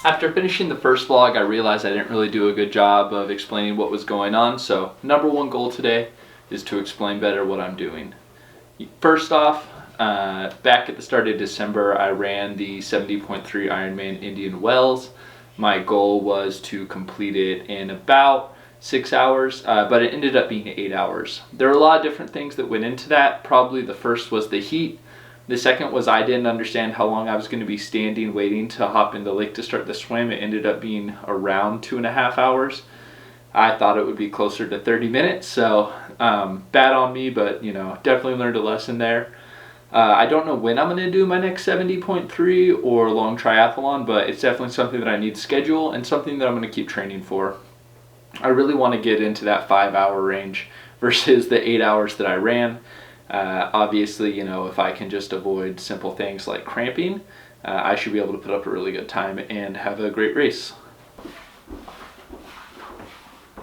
After finishing the first vlog, I realized I didn't really do a good job of explaining what was going on, so number one goal today is to explain better what I'm doing. First off, back at the start of December, I ran the 70.3 Ironman Indian Wells. My goal was to complete it in about 6 hours, but it ended up being 8 hours. There are a lot of different things that went into that. Probably the first was the heat. The second was I didn't understand how long I was going to be standing waiting to hop in the lake to start the swim. It ended up being around 2.5 hours. I thought it would be closer to 30 minutes, so bad on me, but definitely learned a lesson there. I don't know when I'm going to do my next 70.3 or long triathlon, but it's definitely something that I need to schedule and something that I'm going to keep training for. I really want to get into that 5-hour range versus the 8 hours that I ran. Obviously, if I can just avoid simple things like cramping, I should be able to put up a really good time and have a great race.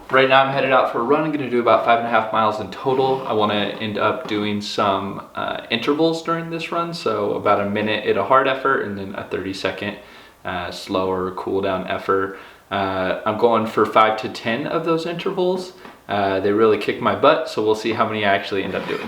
Right now I'm headed out for a run. I'm going to do about 5.5 miles in total. I want to end up doing some intervals during this run, so about a minute at a hard effort and then a 30-second slower cool down effort. I'm going for 5 to 10 of those intervals. They really kick my butt, so we'll see how many I actually end up doing.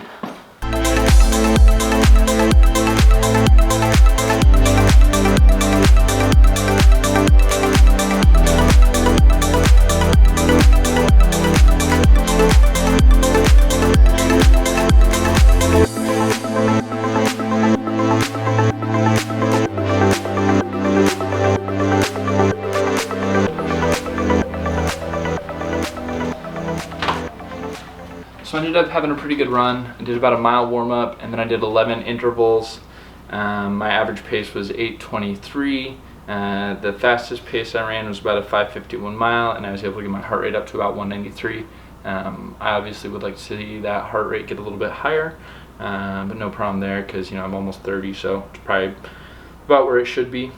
So I ended up having a pretty good run. I did about a mile warm up and then I did 11 intervals. My average pace was 8:23. The fastest pace I ran was about a 5:51 mile, and I was able to get my heart rate up to about 193. I obviously would like to see that heart rate get a little bit higher, but no problem there because I'm almost 30, so it's probably about where it should be.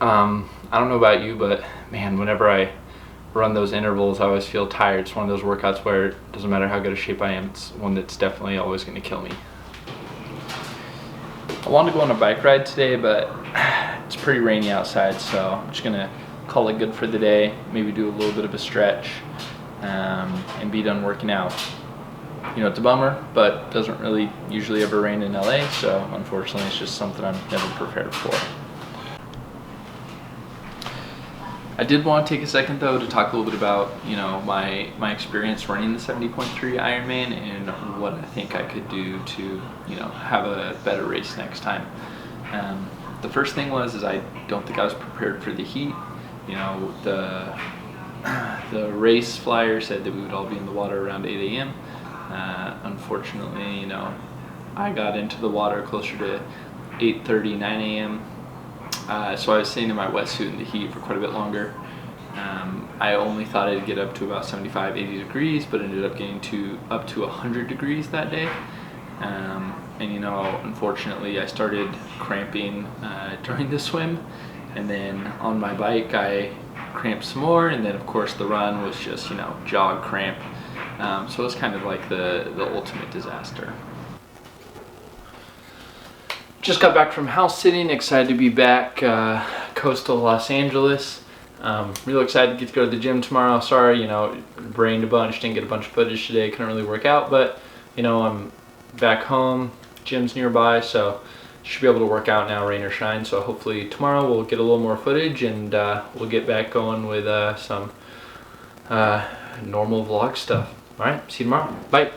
I don't know about you, but man, whenever I run those intervals, I always feel tired. It's one of those workouts where it doesn't matter how good a shape I am, it's one that's definitely always going to kill me. I wanted to go on a bike ride today, but it's pretty rainy outside, so I'm just going to call it good for the day, maybe do a little bit of a stretch, and be done working out. It's a bummer, but it doesn't really usually ever rain in LA, so unfortunately it's just something I'm never prepared for. I did want to take a second though to talk a little bit about my experience running the 70.3 Ironman and what I think I could do to have a better race next time. The first thing is I don't think I was prepared for the heat. The race flyer said that we would all be in the water around 8 a.m. Unfortunately, I got into the water closer to 8:30, 9 a.m. So I was staying in my wetsuit in the heat for quite a bit longer. I only thought I'd get up to about 75, 80 degrees, but ended up getting up to 100 degrees that day. And unfortunately I started cramping during the swim, and then on my bike I cramped some more, and then of course the run was just jog cramp. So it was kind of like the ultimate disaster. Just got back from house sitting, excited to be back coastal Los Angeles. Real excited to get to go to the gym tomorrow. Sorry, it rained a bunch, didn't get a bunch of footage today, couldn't really work out, but I'm back home, gym's nearby, so should be able to work out now, rain or shine. So hopefully tomorrow we'll get a little more footage and we'll get back going with some normal vlog stuff. All right, see you tomorrow. Bye.